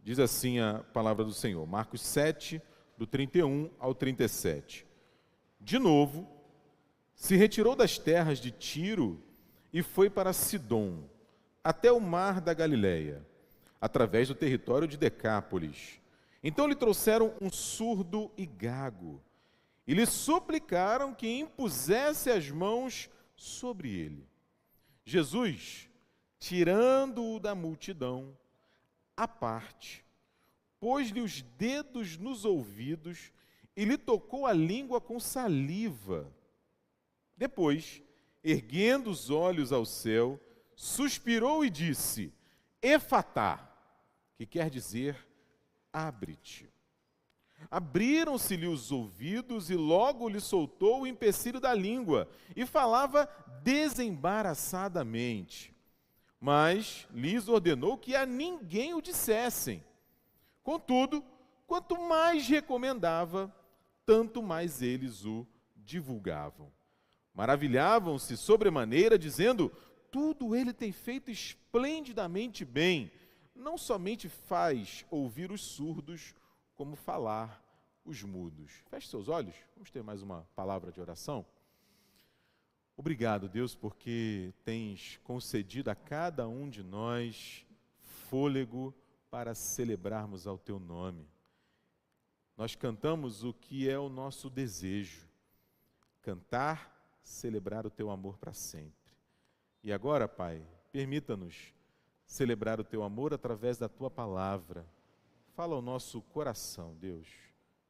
Diz assim a palavra do Senhor, Marcos 7, do 31 ao 37. De novo, se retirou das terras de Tiro e foi para Sidom, até o mar da Galileia, através do território de Decápolis. Então lhe trouxeram um surdo e gago, e lhe suplicaram que impusesse as mãos sobre ele. Jesus, tirando-o da multidão, à parte, pôs-lhe os dedos nos ouvidos e lhe tocou a língua com saliva. Depois, erguendo os olhos ao céu, suspirou e disse, Efatá, que quer dizer, abre-te. Abriram-se-lhe os ouvidos e logo lhe soltou o empecilho da língua e falava desembaraçadamente. Mas lhes ordenou que a ninguém o dissessem. Contudo, quanto mais recomendava, tanto mais eles o divulgavam. Maravilhavam-se sobremaneira, dizendo, tudo ele tem feito esplendidamente bem. Não somente faz ouvir os surdos, como falar os mudos. Feche seus olhos, vamos ter mais uma palavra de oração. Obrigado, Deus, porque tens concedido a cada um de nós fôlego para celebrarmos ao teu nome. Nós cantamos o que é o nosso desejo, cantar, celebrar o teu amor para sempre. E agora, Pai, permita-nos celebrar o teu amor através da tua palavra. Fala ao nosso coração, Deus,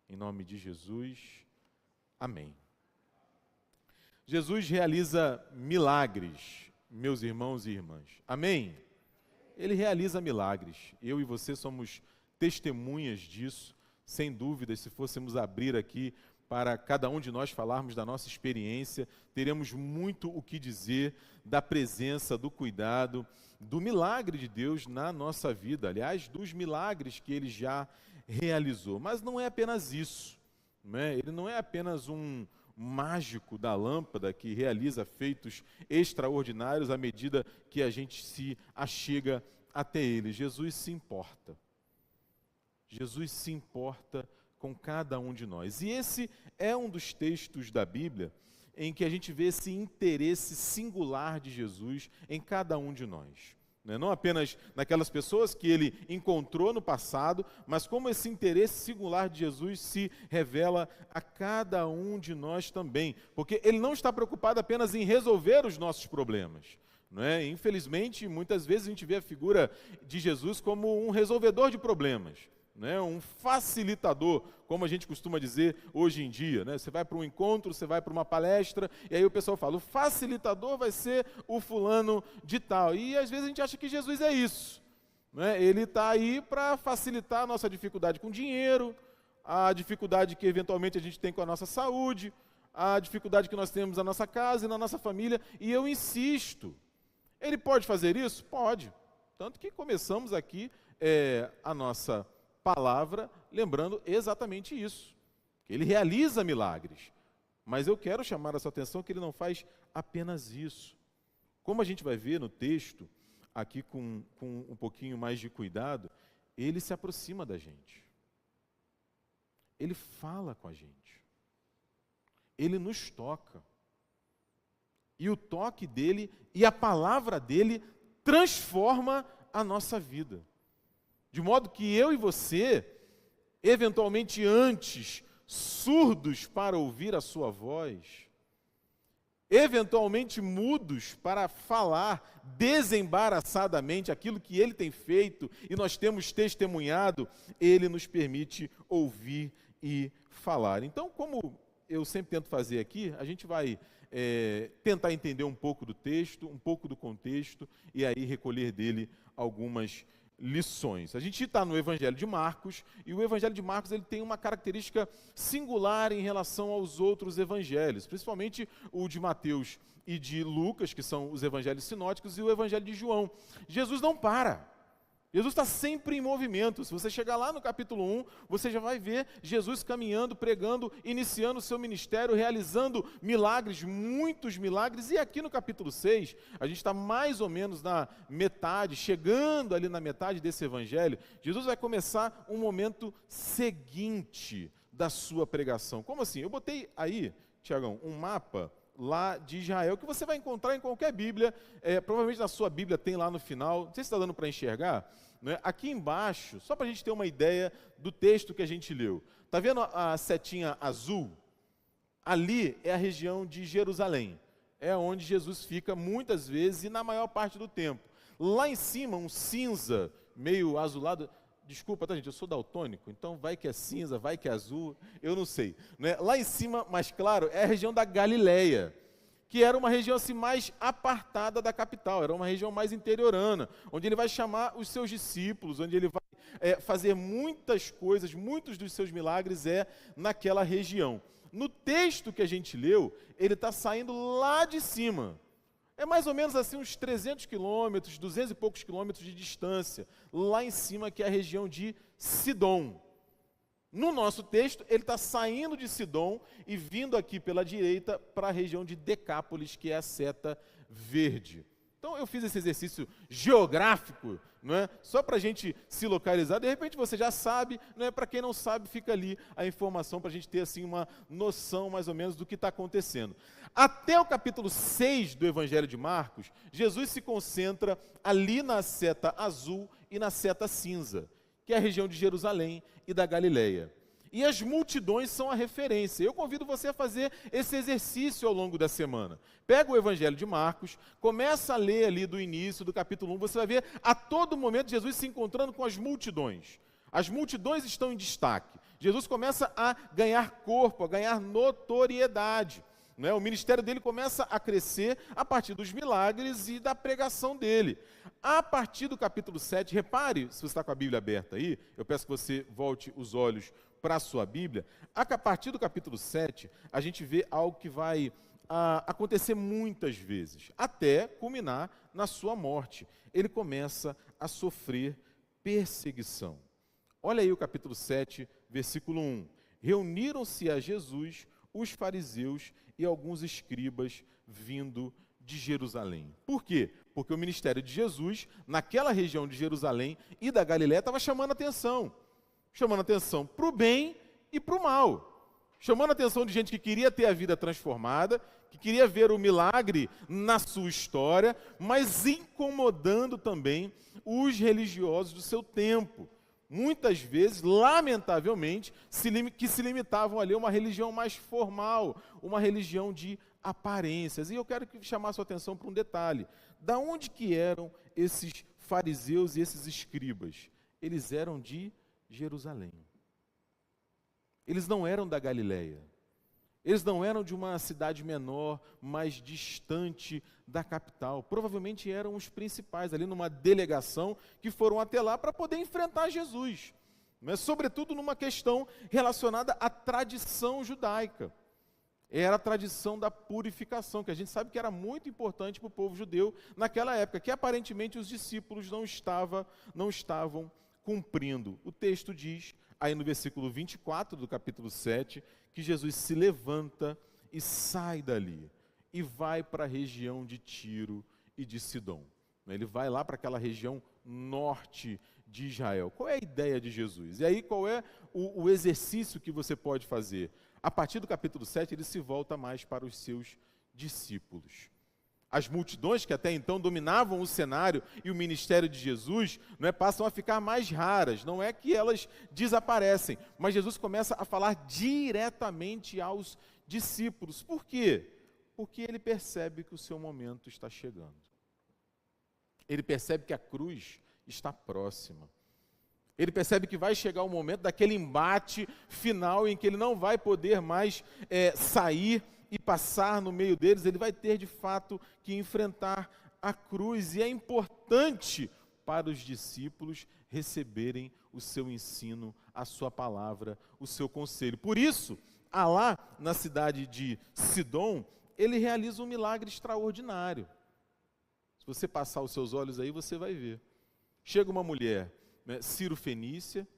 em nome de Jesus. Amém. Jesus realiza milagres, meus irmãos e irmãs. Amém? Ele realiza milagres. Eu e você somos testemunhas disso. Sem dúvida, se fôssemos abrir aqui para cada um de nós falarmos da nossa experiência, teremos muito o que dizer da presença, do cuidado, do milagre de Deus na nossa vida. Aliás, dos milagres que Ele já realizou. Mas não é apenas isso, né? Ele não é apenas um mágico da lâmpada que realiza feitos extraordinários à medida que a gente se achega até Ele. Jesus se importa. Jesus se importa com cada um de nós. E esse é um dos textos da Bíblia em que a gente vê esse interesse singular de Jesus em cada um de nós. Não apenas naquelas pessoas que ele encontrou no passado, mas como esse interesse singular de Jesus se revela a cada um de nós também. Porque ele não está preocupado apenas em resolver os nossos problemas. Não é? Infelizmente, muitas vezes a gente vê a figura de Jesus como um resolvedor de problemas. Né, um facilitador, como a gente costuma dizer hoje em dia. Né? Você vai para um encontro, você vai para uma palestra, e aí o pessoal fala, o facilitador vai ser o fulano de tal. E às vezes a gente acha que Jesus é isso. Né? Ele está aí para facilitar a nossa dificuldade com dinheiro, a dificuldade que eventualmente a gente tem com a nossa saúde, a dificuldade que nós temos na nossa casa e na nossa família. E eu insisto, ele pode fazer isso? Pode. Tanto que começamos aqui a nossa palavra, lembrando exatamente isso. Ele realiza milagres, mas eu quero chamar a sua atenção que ele não faz apenas isso. Como a gente vai ver no texto, aqui com um pouquinho mais de cuidado, ele se aproxima da gente. Ele fala com a gente. Ele nos toca. E o toque dele e a palavra dele transforma a nossa vida. De modo que eu e você, eventualmente antes, surdos para ouvir a sua voz, eventualmente mudos para falar desembaraçadamente aquilo que ele tem feito e nós temos testemunhado, ele nos permite ouvir e falar. Então, como eu sempre tento fazer aqui, a gente vai tentar entender um pouco do texto, um pouco do contexto e aí recolher dele algumas lições. A gente está no Evangelho de Marcos, e o Evangelho de Marcos ele tem uma característica singular em relação aos outros evangelhos, principalmente o de Mateus e de Lucas, que são os evangelhos sinóticos, e o Evangelho de João. Jesus não para. Jesus está sempre em movimento. Se você chegar lá no capítulo 1, você já vai ver Jesus caminhando, pregando, iniciando o seu ministério, realizando milagres, muitos milagres. E aqui no capítulo 6, a gente está mais ou menos na metade, chegando ali na metade desse evangelho. Jesus vai começar um momento seguinte da sua pregação. Como assim? Eu botei aí, Tiagão, um mapa lá de Israel, que você vai encontrar em qualquer Bíblia, provavelmente na sua Bíblia tem lá no final, não sei se está dando para enxergar, né? Aqui embaixo, só para a gente ter uma ideia do texto que a gente leu, está vendo a setinha azul? Ali é a região de Jerusalém, é onde Jesus fica muitas vezes e na maior parte do tempo. Lá em cima, um cinza meio azulado. Desculpa, tá, gente? Eu sou daltônico, então vai que é cinza, vai que é azul, eu não sei. Né? Lá em cima, mais claro, é a região da Galileia, que era uma região assim, mais apartada da capital, era uma região mais interiorana, onde ele vai chamar os seus discípulos, onde ele vai fazer muitas coisas, muitos dos seus milagres naquela região. No texto que a gente leu, ele está saindo lá de cima. É mais ou menos assim uns 300 quilômetros, 200 e poucos quilômetros de distância, lá em cima, que é a região de Sidom. No nosso texto, ele está saindo de Sidom e vindo aqui pela direita para a região de Decápolis, que é a seta verde. Então eu fiz esse exercício geográfico, não é? Só para a gente se localizar. De repente você já sabe, não é? Para quem não sabe, fica ali a informação para a gente ter assim, uma noção mais ou menos do que está acontecendo. Até o capítulo 6 do Evangelho de Marcos, Jesus se concentra ali na seta azul e na seta cinza, que é a região de Jerusalém e da Galileia. E as multidões são a referência. Eu convido você a fazer esse exercício ao longo da semana. Pega o Evangelho de Marcos, começa a ler ali do início, do capítulo 1, você vai ver a todo momento Jesus se encontrando com as multidões. As multidões estão em destaque. Jesus começa a ganhar corpo, a ganhar notoriedade. Né? O ministério dele começa a crescer a partir dos milagres e da pregação dele. A partir do capítulo 7, repare, se você está com a Bíblia aberta aí, eu peço que você volte os olhos para a sua Bíblia. A partir do capítulo 7, a gente vê algo que vai acontecer muitas vezes, até culminar na sua morte. Ele começa a sofrer perseguição. Olha aí o capítulo 7, versículo 1. Reuniram-se a Jesus os fariseus e alguns escribas vindo de Jerusalém. Por quê? Porque o ministério de Jesus, naquela região de Jerusalém e da Galiléia, estava chamando atenção para o bem e para o mal. Chamando a atenção de gente que queria ter a vida transformada, que queria ver o milagre na sua história, mas incomodando também os religiosos do seu tempo. Muitas vezes, lamentavelmente, que se limitavam ali a uma religião mais formal, uma religião de aparências. E eu quero chamar a sua atenção para um detalhe. Da onde que eram esses fariseus e esses escribas? Eles eram de Jerusalém. Eles não eram da Galileia. Eles não eram de uma cidade menor, mais distante da capital. Provavelmente eram os principais, ali numa delegação, que foram até lá para poder enfrentar Jesus. Mas, sobretudo, numa questão relacionada à tradição judaica. Era a tradição da purificação, que a gente sabe que era muito importante para o povo judeu naquela época, que aparentemente os discípulos não estavam cumprindo. O texto diz, aí no versículo 24 do capítulo 7, que Jesus se levanta e sai dali, e vai para a região de Tiro e de Sidom. Ele vai lá para aquela região norte de Israel. Qual é a ideia de Jesus? E aí qual é o exercício que você pode fazer? A partir do capítulo 7, ele se volta mais para os seus discípulos. As multidões que até então dominavam o cenário e o ministério de Jesus, passam a ficar mais raras. Não é que elas desaparecem, mas Jesus começa a falar diretamente aos discípulos. Por quê? Porque ele percebe que o seu momento está chegando. Ele percebe que a cruz está próxima. Ele percebe que vai chegar o momento daquele embate final em que ele não vai poder mais sair e passar no meio deles. Ele vai ter de fato que enfrentar a cruz. E é importante para os discípulos receberem o seu ensino, a sua palavra, o seu conselho. Por isso, lá na cidade de Sidom, ele realiza um milagre extraordinário. Se você passar os seus olhos aí, você vai ver. chega uma mulher, né, Ciro-fenícia,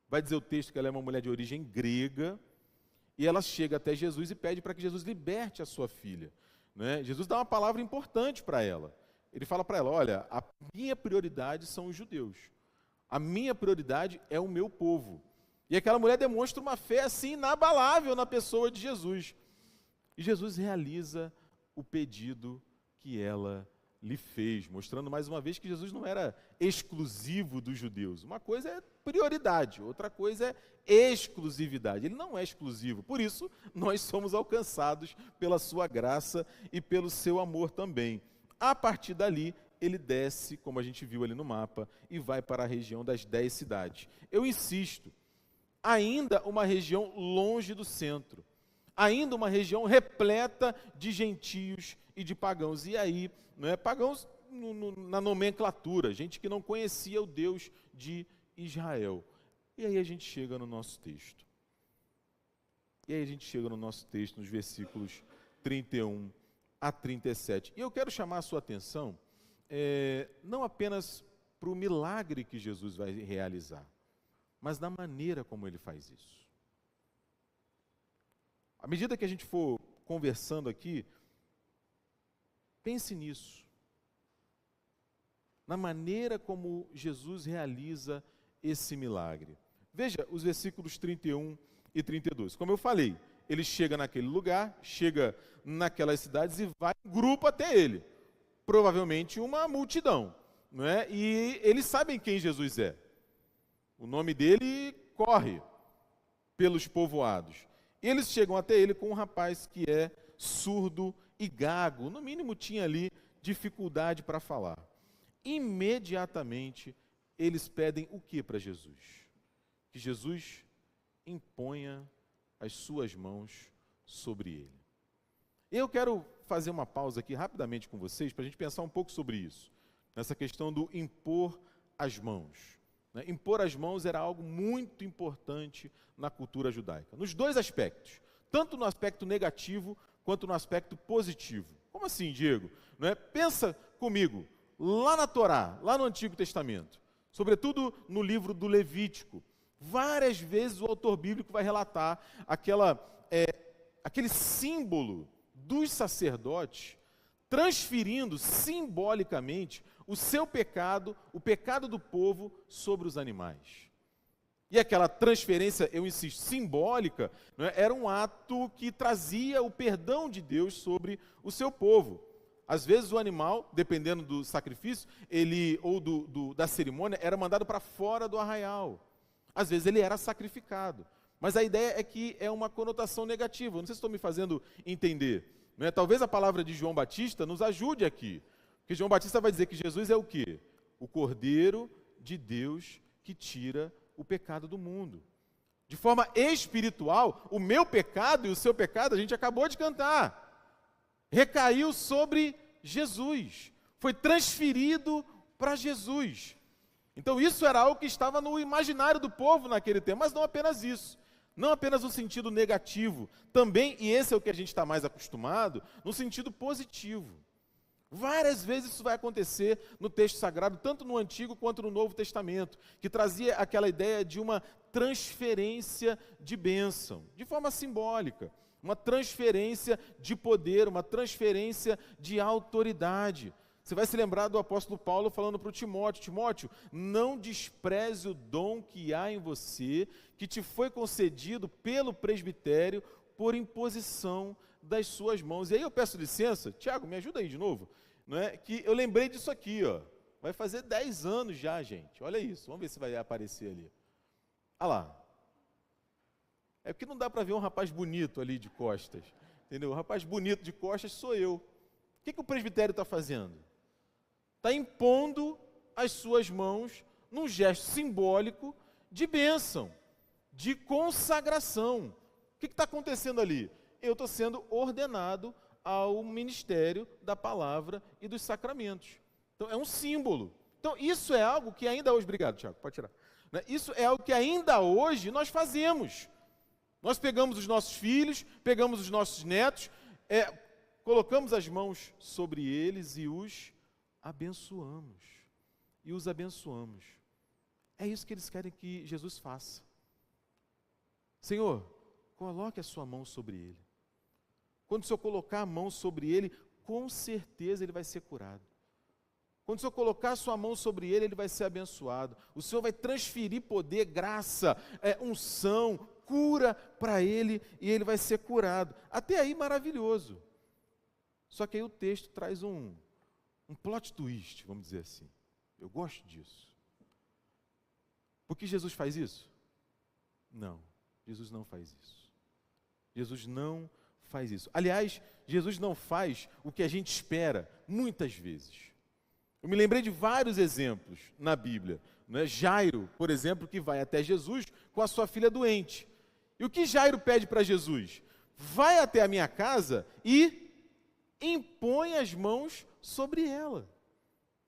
vai dizer o texto que ela é uma mulher de origem grega, e ela chega até Jesus e pede para que Jesus liberte a sua filha. Né? Jesus dá uma palavra importante para ela. Ele fala para ela, olha, a minha prioridade são os judeus. A minha prioridade é o meu povo. E aquela mulher demonstra uma fé assim inabalável na pessoa de Jesus. E Jesus realiza o pedido que ela lhe fez, mostrando mais uma vez que Jesus não era exclusivo dos judeus. Uma coisa é prioridade, outra coisa é exclusividade. Ele não é exclusivo, por isso nós somos alcançados pela sua graça e pelo seu amor também. A partir dali, ele desce, como a gente viu ali no mapa, e vai para a região das 10 cidades. Eu insisto, ainda uma região longe do centro, ainda uma região repleta de gentios e de pagãos. E aí, não é, pagãos na nomenclatura, gente que não conhecia o Deus de Israel. E aí a gente chega no nosso texto. Nos versículos 31 a 37. E eu quero chamar a sua atenção, não apenas para o milagre que Jesus vai realizar, mas na maneira como ele faz isso. À medida que a gente for conversando aqui, pense nisso. Na maneira como Jesus realiza esse milagre. Veja os versículos 31 e 32. Como eu falei, ele chega naquele lugar, chega naquelas cidades e vai um grupo até ele. Provavelmente uma multidão. Não é? E eles sabem quem Jesus é. O nome dele corre pelos povoados. E eles chegam até ele com um rapaz que é surdo e gago. No mínimo tinha ali dificuldade para falar. Imediatamente eles pedem o que para Jesus? Que Jesus imponha as suas mãos sobre ele. Eu quero fazer uma pausa aqui rapidamente com vocês para a gente pensar um pouco sobre isso. Nessa questão do impor as mãos. Né? Impor as mãos era algo muito importante na cultura judaica. Nos dois aspectos. Tanto no aspecto negativo quanto no aspecto positivo. Como assim, Diego? Não é? Pensa comigo, lá na Torá, lá no Antigo Testamento, sobretudo no livro do Levítico, várias vezes o autor bíblico vai relatar aquele símbolo dos sacerdotes transferindo simbolicamente o seu pecado, o pecado do povo sobre os animais. E aquela transferência, eu insisto, simbólica, não é? Era um ato que trazia o perdão de Deus sobre o seu povo. Às vezes o animal, dependendo do sacrifício, da cerimônia, era mandado para fora do arraial. Às vezes ele era sacrificado. Mas a ideia é que é uma conotação negativa. Não sei se estou me fazendo entender. Não é? Talvez a palavra de João Batista nos ajude aqui. Porque João Batista vai dizer que Jesus é o quê? O Cordeiro de Deus que tira o pecado do mundo. De forma espiritual, o meu pecado e o seu pecado, a gente acabou de cantar, recaiu sobre Jesus, foi transferido para Jesus. Então isso era algo que estava no imaginário do povo naquele tempo, mas não apenas isso, não apenas no sentido negativo, também, e esse é o que a gente está mais acostumado, no sentido positivo. Várias vezes isso vai acontecer no texto sagrado, tanto no Antigo quanto no Novo Testamento, que trazia aquela ideia de uma transferência de bênção, de forma simbólica, uma transferência de poder, uma transferência de autoridade. Você vai se lembrar do apóstolo Paulo falando para o Timóteo: Timóteo, não despreze o dom que há em você, que te foi concedido pelo presbitério por imposição das suas mãos. E aí eu peço licença, Tiago, me ajuda aí de novo, não é? Que eu lembrei disso aqui, ó. Vai fazer 10 anos já, gente. Olha isso, vamos ver se vai aparecer ali. Olha lá. É porque não dá para ver um rapaz bonito ali de costas, entendeu? O rapaz bonito de costas sou eu. O que o presbitério está fazendo? Está impondo as suas mãos num gesto simbólico de bênção, de consagração. O que está acontecendo ali? Eu estou sendo ordenado ao ministério da palavra e dos sacramentos. Então, é um símbolo. Então, isso é algo que ainda hoje... Obrigado, Tiago, pode tirar. Isso é algo que ainda hoje nós fazemos. Nós pegamos os nossos filhos, pegamos os nossos netos, colocamos as mãos sobre eles e os abençoamos. e os abençoamos. É isso que eles querem que Jesus faça. Senhor, coloque a sua mão sobre ele. Quando o Senhor colocar a mão sobre ele, com certeza ele vai ser curado. Quando o Senhor colocar a sua mão sobre ele, ele vai ser abençoado. O Senhor vai transferir poder, graça, unção, cura para ele e ele vai ser curado. Até aí, maravilhoso. Só que aí o texto traz um plot twist, vamos dizer assim. Eu gosto disso. Por que Jesus faz isso? Não, Jesus não faz isso. Jesus não faz isso. Aliás, Jesus não faz o que a gente espera, muitas vezes. Eu me lembrei de vários exemplos na Bíblia. Né? Jairo, por exemplo, que vai até Jesus com a sua filha doente. E o que Jairo pede para Jesus? Vai até a minha casa e impõe as mãos sobre ela.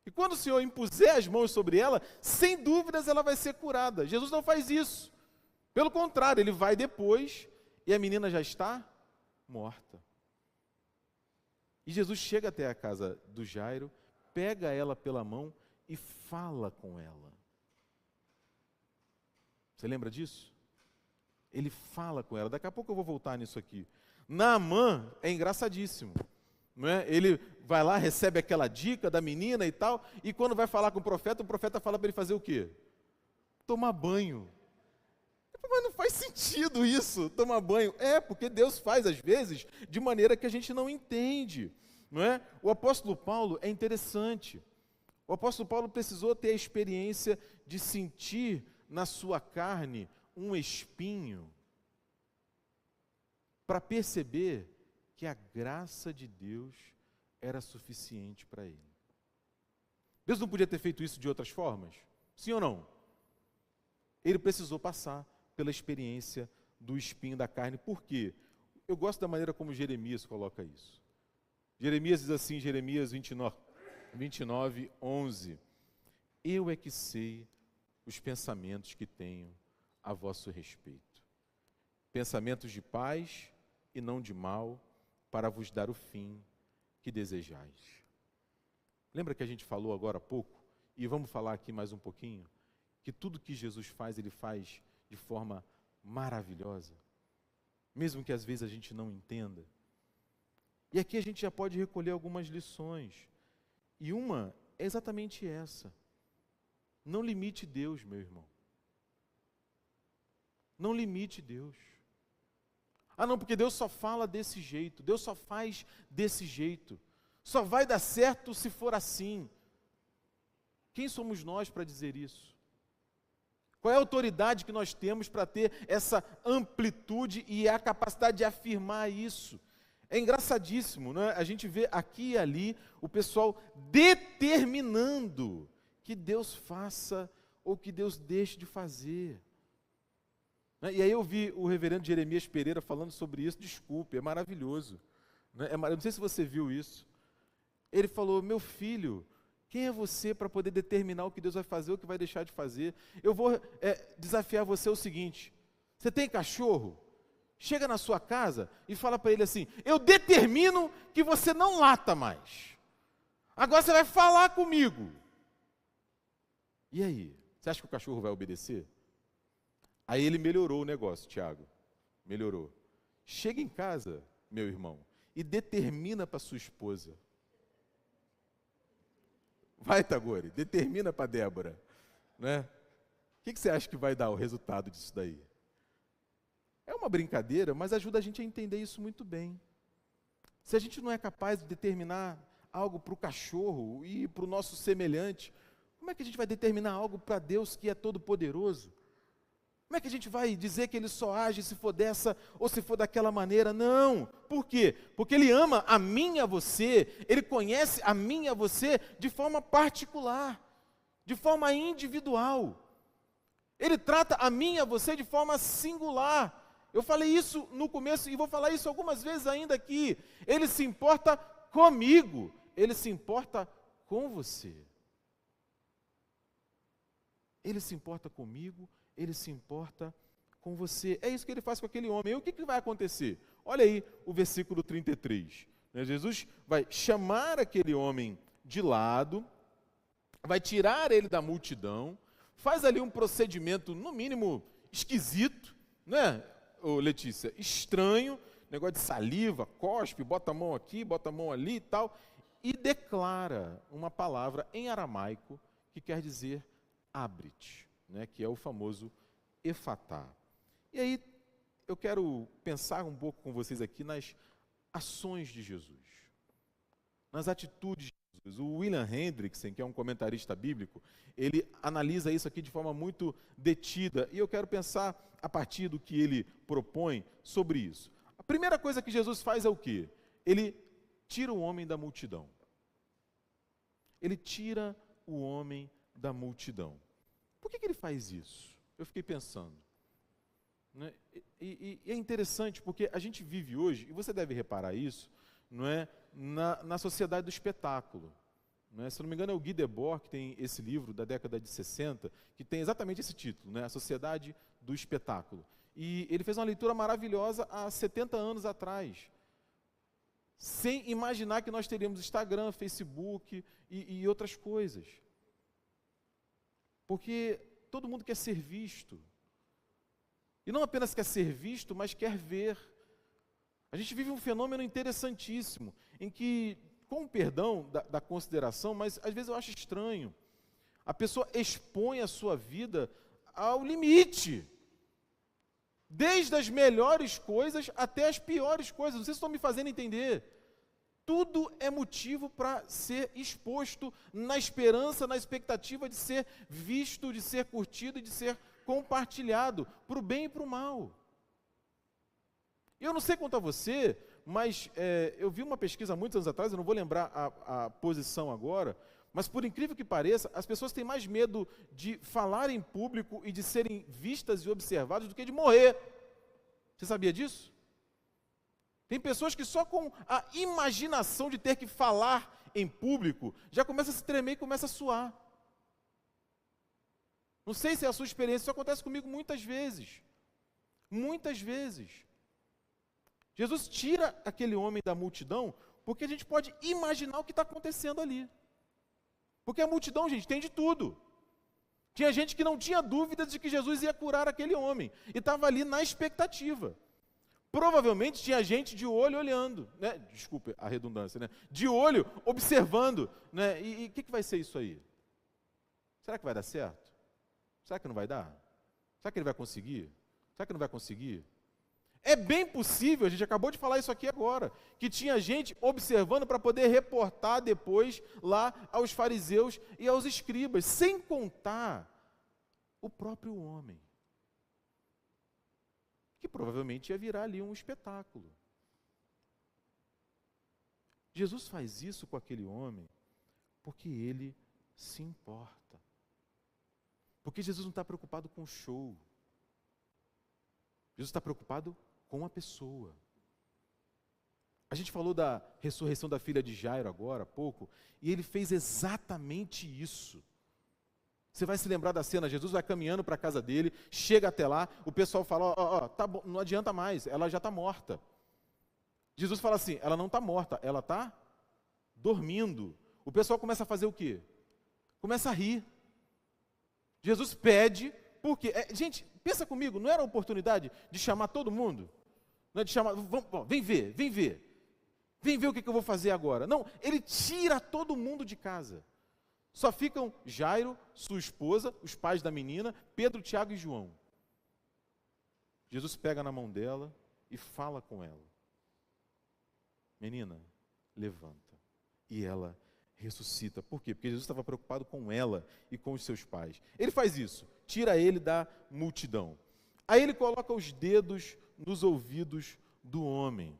E quando o Senhor impuser as mãos sobre ela, sem dúvidas ela vai ser curada. Jesus não faz isso. Pelo contrário, ele vai depois e a menina já está morta. E Jesus chega até a casa do Jairo, pega ela pela mão e fala com ela. Você lembra disso? Ele fala com ela. Daqui a pouco eu vou voltar nisso aqui. Naamã é engraçadíssimo. Não é? Ele vai lá, recebe aquela dica da menina e tal, e quando vai falar com o profeta fala para ele fazer o quê? Tomar banho. Mas não faz sentido isso, tomar banho. Porque Deus faz, às vezes, de maneira que a gente não entende. Não é? O apóstolo Paulo é interessante. O apóstolo Paulo precisou ter a experiência de sentir na sua carne um espinho para perceber que a graça de Deus era suficiente para ele. Deus não podia ter feito isso de outras formas? Sim ou não? Ele precisou passar pela experiência do espinho da carne. Por quê? Eu gosto da maneira como Jeremias coloca isso. Jeremias diz assim, Jeremias 29, 11. Eu é que sei os pensamentos que tenho a vosso respeito. Pensamentos de paz e não de mal, para vos dar o fim que desejais. Lembra que a gente falou agora há pouco, e vamos falar aqui mais um pouquinho, que tudo que Jesus faz, ele faz de forma maravilhosa, mesmo que às vezes a gente não entenda. E aqui a gente já pode recolher algumas lições, e uma é exatamente essa: não limite Deus, meu irmão. Não limite Deus. Não, porque Deus só fala desse jeito, Deus só faz desse jeito, só vai dar certo se for assim. Quem somos nós para dizer isso? Qual é a autoridade que nós temos para ter essa amplitude e a capacidade de afirmar isso? É engraçadíssimo, né? A gente vê aqui e ali o pessoal determinando que Deus faça ou que Deus deixe de fazer. E aí eu vi o reverendo Jeremias Pereira falando sobre isso, desculpe, é maravilhoso. Eu não sei se você viu isso. Ele falou, meu filho, quem é você para poder determinar o que Deus vai fazer ou o que vai deixar de fazer? Eu vou desafiar você o seguinte, você tem cachorro? Chega na sua casa e fala para ele assim, eu determino que você não lata mais. Agora você vai falar comigo. E aí, você acha que o cachorro vai obedecer? Aí ele melhorou o negócio, Tiago, melhorou. Chega em casa, meu irmão, e determina para sua esposa. Vai, Tagore, determina para Débora. Né? O que você acha que vai dar o resultado disso daí? É uma brincadeira, mas ajuda a gente a entender isso muito bem. Se a gente não é capaz de determinar algo para o cachorro e para o nosso semelhante, como é que a gente vai determinar algo para Deus que é todo-poderoso? Como é que a gente vai dizer que Ele só age se for dessa ou se for daquela maneira? Não. Por quê? Porque Ele ama a mim e a você, Ele conhece a mim e a você de forma particular, de forma individual. Ele trata a mim e a você de forma singular. Eu falei isso no começo e vou falar isso algumas vezes ainda aqui. Ele se importa comigo, Ele se importa com você. Ele se importa comigo, Ele se importa com você. É isso que Ele faz com aquele homem. E o que vai acontecer? Olha aí o versículo 33. Jesus vai chamar aquele homem de lado vai tirar ele da multidão, faz ali um procedimento, no mínimo, esquisito, né, ô Letícia? Estranho, negócio de saliva, cospe, bota a mão aqui, bota a mão ali e tal, e declara uma palavra em aramaico que quer dizer abre-te, né, que é o famoso efatá. E aí, eu quero pensar um pouco com vocês aqui nas ações de Jesus, nas atitudes de Jesus. O William Hendrickson, que é um comentarista bíblico, ele analisa isso aqui de forma muito detida, e eu quero pensar a partir do que ele propõe sobre isso. A primeira coisa que Jesus faz é o quê? Ele tira o homem da multidão. Ele tira o homem da multidão. Por que ele faz isso? Eu fiquei pensando. Né? E é interessante porque a gente vive hoje, e você deve reparar isso, não é? Na sociedade do espetáculo. Não é? Se não me engano é o Guy Debord, que tem esse livro da década de 60, que tem exatamente esse título, né? A Sociedade do Espetáculo. E ele fez uma leitura maravilhosa há 70 anos atrás, sem imaginar que nós teríamos Instagram, Facebook e outras coisas. Porque todo mundo quer ser visto. E não apenas quer ser visto, mas quer ver. A gente vive um fenômeno interessantíssimo, em que, com o perdão da consideração, mas às vezes eu acho estranho, a pessoa expõe a sua vida ao limite. Desde as melhores coisas até as piores coisas. Não sei se estão me fazendo entender. Tudo é motivo para ser exposto na esperança, na expectativa de ser visto, de ser curtido e de ser compartilhado, para o bem e para o mal. Eu não sei quanto a você, mas eu vi uma pesquisa há muitos anos atrás, eu não vou lembrar a posição agora, mas por incrível que pareça, as pessoas têm mais medo de falar em público e de serem vistas e observadas do que de morrer. Você sabia disso? Tem pessoas que só com a imaginação de ter que falar em público, já começa a se tremer e começa a suar. Não sei se é a sua experiência, isso acontece comigo muitas vezes. Muitas vezes. Jesus tira aquele homem da multidão, porque a gente pode imaginar o que está acontecendo ali. Porque a multidão, gente, tem de tudo. Tinha gente que não tinha dúvidas de que Jesus ia curar aquele homem, e estava ali na expectativa. Provavelmente tinha gente de olho olhando, né? Desculpe a redundância, né? De olho observando, né? E o que vai ser isso aí? Será que vai dar certo? Será que não vai dar? Será que ele vai conseguir? Será que não vai conseguir? É bem possível, a gente acabou de falar isso aqui agora, que tinha gente observando para poder reportar depois lá aos fariseus e aos escribas, sem contar o próprio homem, que provavelmente ia virar ali um espetáculo. Jesus faz isso com aquele homem porque ele se importa. Porque Jesus não está preocupado com o show. Jesus está preocupado com a pessoa. A gente falou da ressurreição da filha de Jairo agora há pouco, e ele fez exatamente isso. Você vai se lembrar da cena, Jesus vai caminhando para a casa dele, chega até lá, o pessoal fala, tá bom, não adianta mais, ela já está morta. Jesus fala assim, ela não está morta, ela está dormindo. O pessoal começa a fazer o quê? Começa a rir. Jesus pede, porque, gente, pensa comigo, não era a oportunidade de chamar todo mundo? Não é de chamar, vem ver, vem ver. Vem ver o que eu vou fazer agora. Não, ele tira todo mundo de casa. Só ficam Jairo, sua esposa, os pais da menina, Pedro, Tiago e João. Jesus pega na mão dela e fala com ela. Menina, levanta. E ela ressuscita. Por quê? Porque Jesus estava preocupado com ela e com os seus pais. Ele faz isso, tira ele da multidão. Aí ele coloca os dedos nos ouvidos do homem.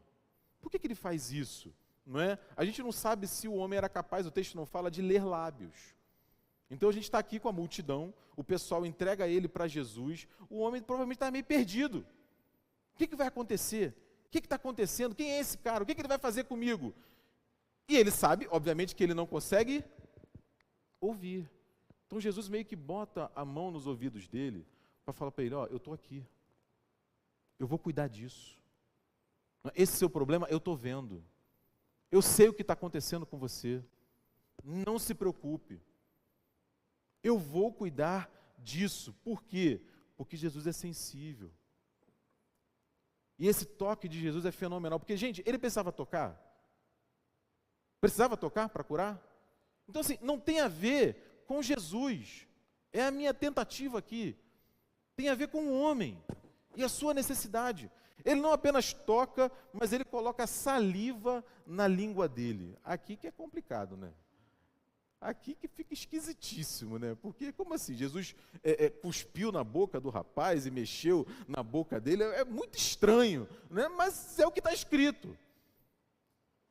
Por que ele faz isso? Não é? A gente não sabe se o homem era capaz, o texto não fala, de ler lábios. Então a gente está aqui com a multidão, o pessoal entrega ele para Jesus, o homem provavelmente está meio perdido. O que vai acontecer? O que está acontecendo? Quem é esse cara? O que ele vai fazer comigo? E ele sabe, obviamente, que ele não consegue ouvir. Então Jesus meio que bota a mão nos ouvidos dele para falar para ele, eu estou aqui. Eu vou cuidar disso. Esse seu problema eu estou vendo. Eu sei o que está acontecendo com você. Não se preocupe. Eu vou cuidar disso. Por quê? Porque Jesus é sensível. E esse toque de Jesus é fenomenal. Porque, gente, ele precisava tocar? Precisava tocar para curar? Então, assim, não tem a ver com Jesus. É a minha tentativa aqui. Tem a ver com o homem e a sua necessidade. Ele não apenas toca, mas ele coloca saliva na língua dele. Aqui que é complicado, né? Aqui que fica esquisitíssimo, né? Porque, como assim? Jesus cuspiu na boca do rapaz e mexeu na boca dele? É muito estranho, né? Mas é o que está escrito.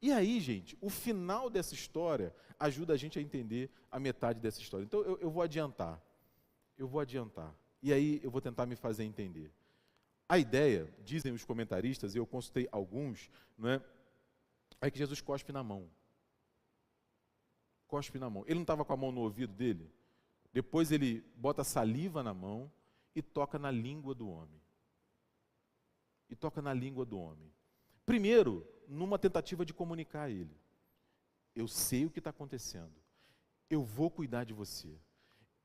E aí, gente, o final dessa história ajuda a gente a entender a metade dessa história. Então, eu vou adiantar. E aí, eu vou tentar me fazer entender. A ideia, dizem os comentaristas, e eu consultei alguns, né, é que Jesus cospe na mão. Cospe na mão. Ele não estava com a mão no ouvido dele? Depois ele bota saliva na mão e toca na língua do homem. Primeiro, numa tentativa de comunicar a ele. Eu sei o que está acontecendo. Eu vou cuidar de você.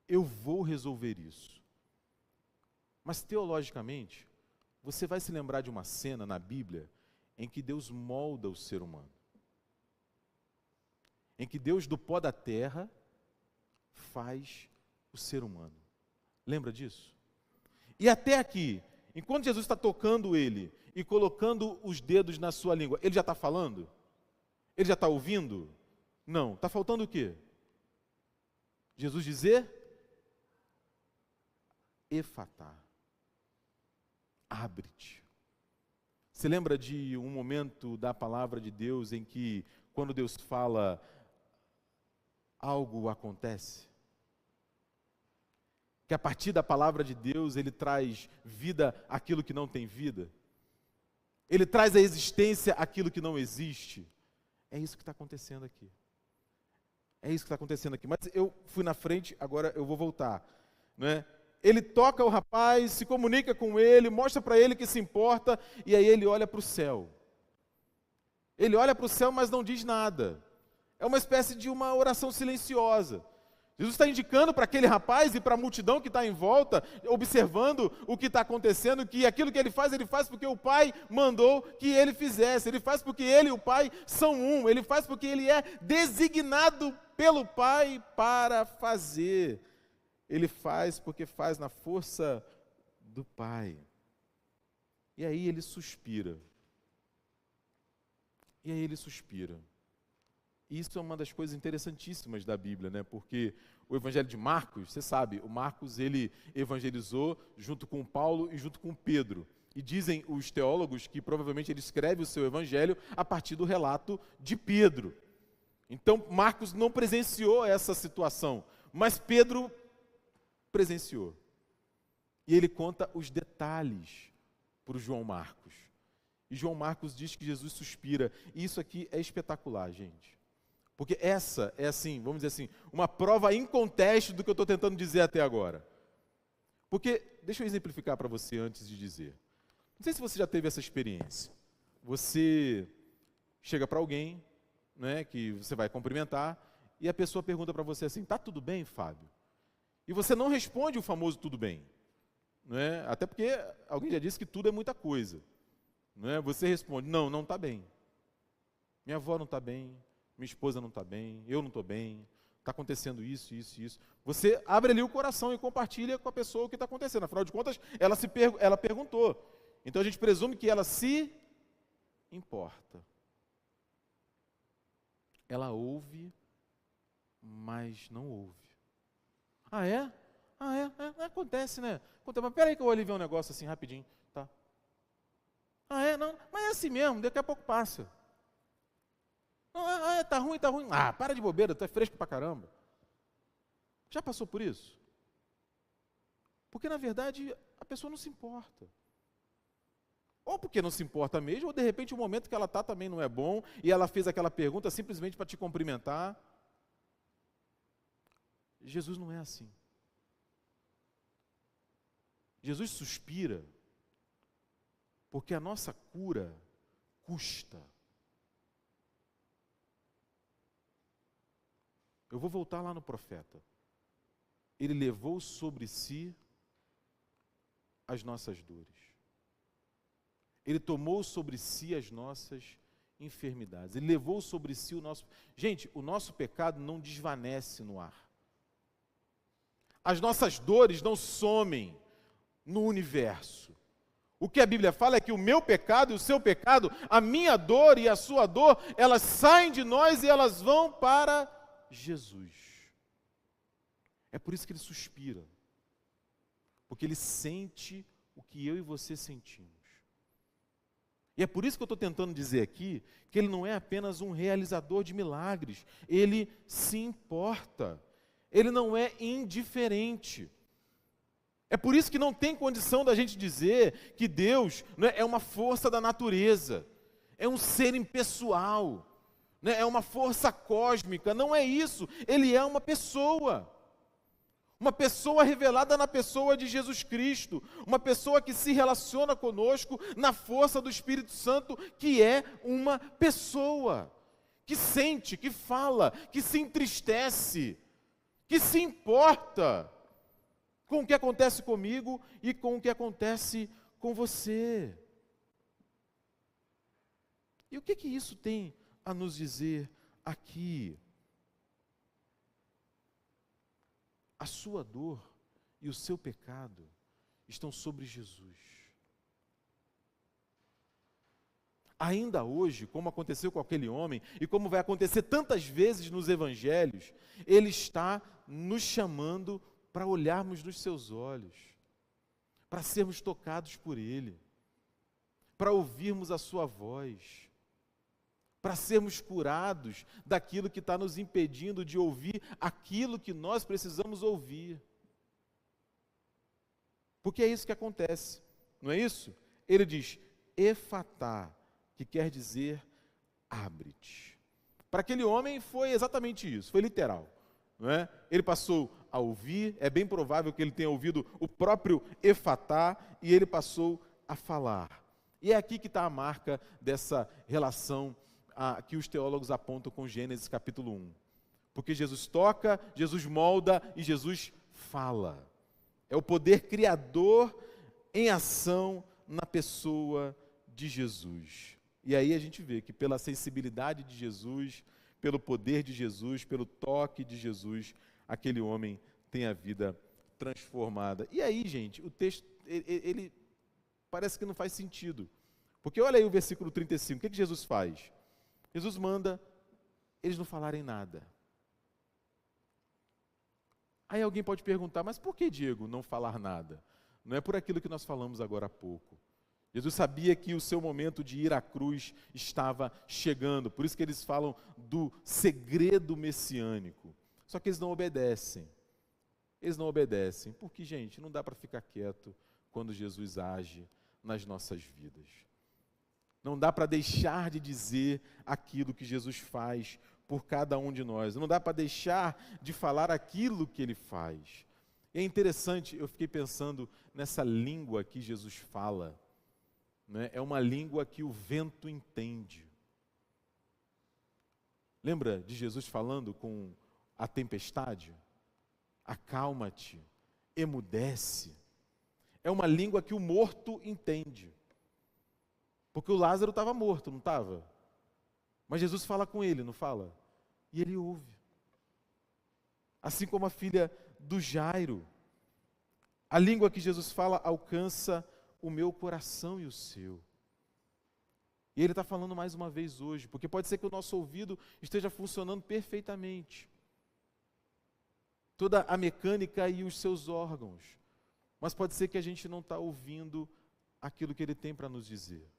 Eu vou resolver isso. Mas teologicamente, você vai se lembrar de uma cena na Bíblia em que Deus molda o ser humano. Em que Deus, do pó da terra, faz o ser humano. Lembra disso? E até aqui, enquanto Jesus está tocando ele e colocando os dedos na sua língua, ele já está falando? Ele já está ouvindo? Não. Está faltando o quê? Jesus dizer? Efatá. Abre-te. Você lembra de um momento da palavra de Deus em que, quando Deus fala, algo acontece? Que a partir da palavra de Deus, Ele traz vida àquilo que não tem vida. Ele traz à existência aquilo que não existe. É isso que está acontecendo aqui. Mas eu fui na frente, agora eu vou voltar. Não é? Ele toca o rapaz, se comunica com ele, mostra para ele que se importa, e aí ele olha para o céu. Ele olha para o céu, mas não diz nada. É uma espécie de uma oração silenciosa. Jesus está indicando para aquele rapaz e para a multidão que está em volta, observando o que está acontecendo, que aquilo que ele faz porque o Pai mandou que ele fizesse. Ele faz porque ele e o Pai são um. Ele faz porque ele é designado pelo Pai para fazer. Ele faz porque faz na força do Pai. E aí ele suspira. Isso é uma das coisas interessantíssimas da Bíblia, né? Porque o Evangelho de Marcos, você sabe, o Marcos ele evangelizou junto com Paulo e junto com Pedro. E dizem os teólogos que provavelmente ele escreve o seu Evangelho a partir do relato de Pedro. Então Marcos não presenciou essa situação, mas Pedro presenciou. E ele conta os detalhes para o João Marcos. E João Marcos diz que Jesus suspira. E isso aqui é espetacular, gente. Porque essa é assim, vamos dizer assim, uma prova inconteste do que eu estou tentando dizer até agora. Porque, deixa eu exemplificar para você antes de dizer. Não sei se você já teve essa experiência. Você chega para alguém, né, que você vai cumprimentar, e a pessoa pergunta para você assim, tá tudo bem, Fábio? E você não responde o famoso tudo bem. Né? Até porque alguém já disse que tudo é muita coisa. Né? Você responde, não está bem. Minha avó não está bem. Minha esposa não está bem, eu não estou bem, está acontecendo isso. Você abre ali o coração e compartilha com a pessoa o que está acontecendo. Afinal de contas, ela perguntou. Então a gente presume que ela se importa. Ela ouve, mas não ouve. Ah, é? Acontece, né? Mas peraí que eu vou ali ver um negócio assim rapidinho. Tá? Ah, é? Não, mas é assim mesmo, daqui a pouco passa. Tá ruim. Ah, para de bobeira, tu é fresco pra caramba. Já passou por isso? Porque, na verdade, a pessoa não se importa. Ou porque não se importa mesmo, ou de repente o momento que ela está também não é bom, e ela fez aquela pergunta simplesmente para te cumprimentar. Jesus não é assim. Jesus suspira, porque a nossa cura custa. Eu vou voltar lá no profeta. Ele levou sobre si as nossas dores. Ele tomou sobre si as nossas enfermidades. Ele levou sobre si o nosso... Gente, o nosso pecado não desvanece no ar. As nossas dores não somem no universo. O que a Bíblia fala é que o meu pecado e o seu pecado, a minha dor e a sua dor, elas saem de nós e elas vão para Jesus. É por isso que ele suspira. Porque ele sente o que eu e você sentimos. E é por isso que eu estou tentando dizer aqui que ele não é apenas um realizador de milagres. Ele se importa. Ele não é indiferente. É por isso que não tem condição da gente dizer que Deus, né, é uma força da natureza, é um ser impessoal, né, é uma força cósmica. Não é isso. Ele é uma pessoa revelada na pessoa de Jesus Cristo, uma pessoa que se relaciona conosco na força do Espírito Santo, que é uma pessoa, que sente, que fala, que se entristece, que se importa com o que acontece comigo e com o que acontece com você. E o que isso tem a nos dizer aqui? A sua dor e o seu pecado estão sobre Jesus. Ainda hoje, como aconteceu com aquele homem, e como vai acontecer tantas vezes nos evangelhos, ele está nos chamando para olharmos nos seus olhos, para sermos tocados por ele, para ouvirmos a sua voz, para sermos curados daquilo que está nos impedindo de ouvir aquilo que nós precisamos ouvir. Porque é isso que acontece, não é isso? Ele diz, efatá, que quer dizer, abre-te. Para aquele homem foi exatamente isso, foi literal, não é? Ele passou a ouvir, é bem provável que ele tenha ouvido o próprio efatá, e ele passou a falar. E é aqui que está a marca dessa relação que os teólogos apontam com Gênesis capítulo 1. Porque Jesus toca, Jesus molda e Jesus fala. É o poder criador em ação na pessoa de Jesus. E aí a gente vê que pela sensibilidade de Jesus, pelo poder de Jesus, pelo toque de Jesus, aquele homem tem a vida transformada. E aí, gente, o texto, ele parece que não faz sentido. Porque olha aí o versículo 35, o que Jesus faz? Jesus manda eles não falarem nada. Aí alguém pode perguntar, mas por que, Diego, não falar nada? Não é por aquilo que nós falamos agora há pouco. Jesus sabia que o seu momento de ir à cruz estava chegando, por isso que eles falam do segredo messiânico. Só que eles não obedecem. Eles não obedecem, porque, gente, não dá para ficar quieto quando Jesus age nas nossas vidas. Não dá para deixar de dizer aquilo que Jesus faz por cada um de nós. Não dá para deixar de falar aquilo que Ele faz. E é interessante, eu fiquei pensando nessa língua que Jesus fala. Né? É uma língua que o vento entende. Lembra de Jesus falando com a tempestade? Acalma-te, emudece. É uma língua que o morto entende. Porque o Lázaro estava morto, não estava? Mas Jesus fala com ele, não fala? E ele ouve. Assim como a filha do Jairo. A língua que Jesus fala alcança o meu coração e o seu. E ele está falando mais uma vez hoje, porque pode ser que o nosso ouvido esteja funcionando perfeitamente. Toda a mecânica e os seus órgãos. Mas pode ser que a gente não está ouvindo aquilo que ele tem para nos dizer.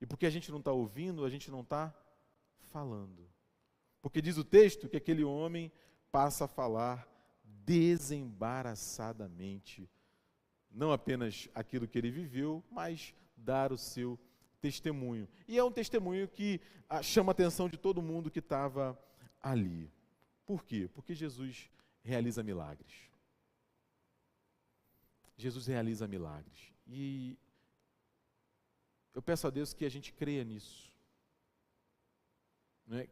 E porque a gente não está ouvindo, a gente não está falando. Porque diz o texto que aquele homem passa a falar desembaraçadamente, não apenas aquilo que ele viveu, mas dar o seu testemunho. E é um testemunho que chama a atenção de todo mundo que estava ali. Por quê? Porque Jesus realiza milagres. Jesus realiza milagres. E eu peço a Deus que a gente creia nisso.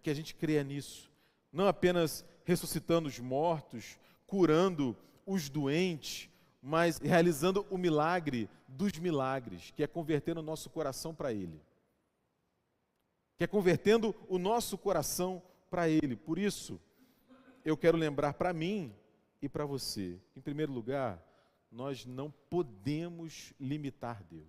Que a gente creia nisso. Não apenas ressuscitando os mortos, curando os doentes, mas realizando o milagre dos milagres, que é convertendo o nosso coração para Ele. Que é convertendo o nosso coração para Ele. Por isso, eu quero lembrar para mim e para você, em primeiro lugar, nós não podemos limitar Deus.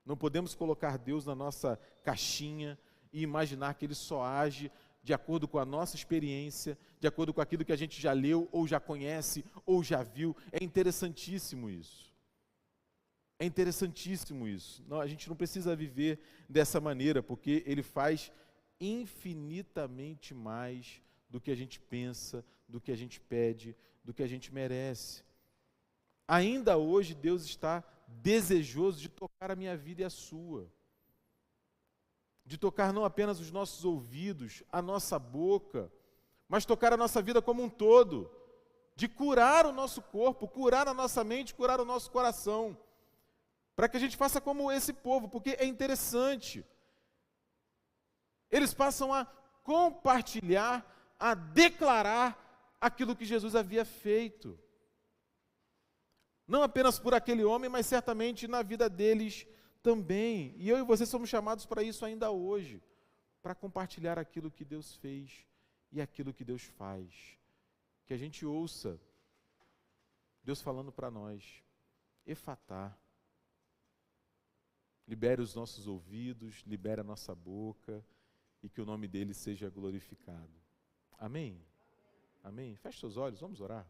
Não podemos colocar Deus na nossa caixinha e imaginar que Ele só age de acordo com a nossa experiência, de acordo com aquilo que a gente já leu, ou já conhece, ou já viu. É interessantíssimo isso. É interessantíssimo isso. Não, a gente não precisa viver dessa maneira, porque Ele faz infinitamente mais do que a gente pensa, do que a gente pede, do que a gente merece. Ainda hoje Deus está desejoso de tocar a minha vida e a sua. De tocar não apenas os nossos ouvidos, a nossa boca, mas tocar a nossa vida como um todo. De curar o nosso corpo, curar a nossa mente, curar o nosso coração. Para que a gente faça como esse povo, porque é interessante. Eles passam a compartilhar, a declarar aquilo que Jesus havia feito. Não apenas por aquele homem, mas certamente na vida deles também. E eu e você somos chamados para isso ainda hoje, para compartilhar aquilo que Deus fez e aquilo que Deus faz. Que a gente ouça Deus falando para nós, efatá. Libere os nossos ouvidos, libere a nossa boca e que o nome dele seja glorificado. Amém? Amém? Feche seus olhos, vamos orar.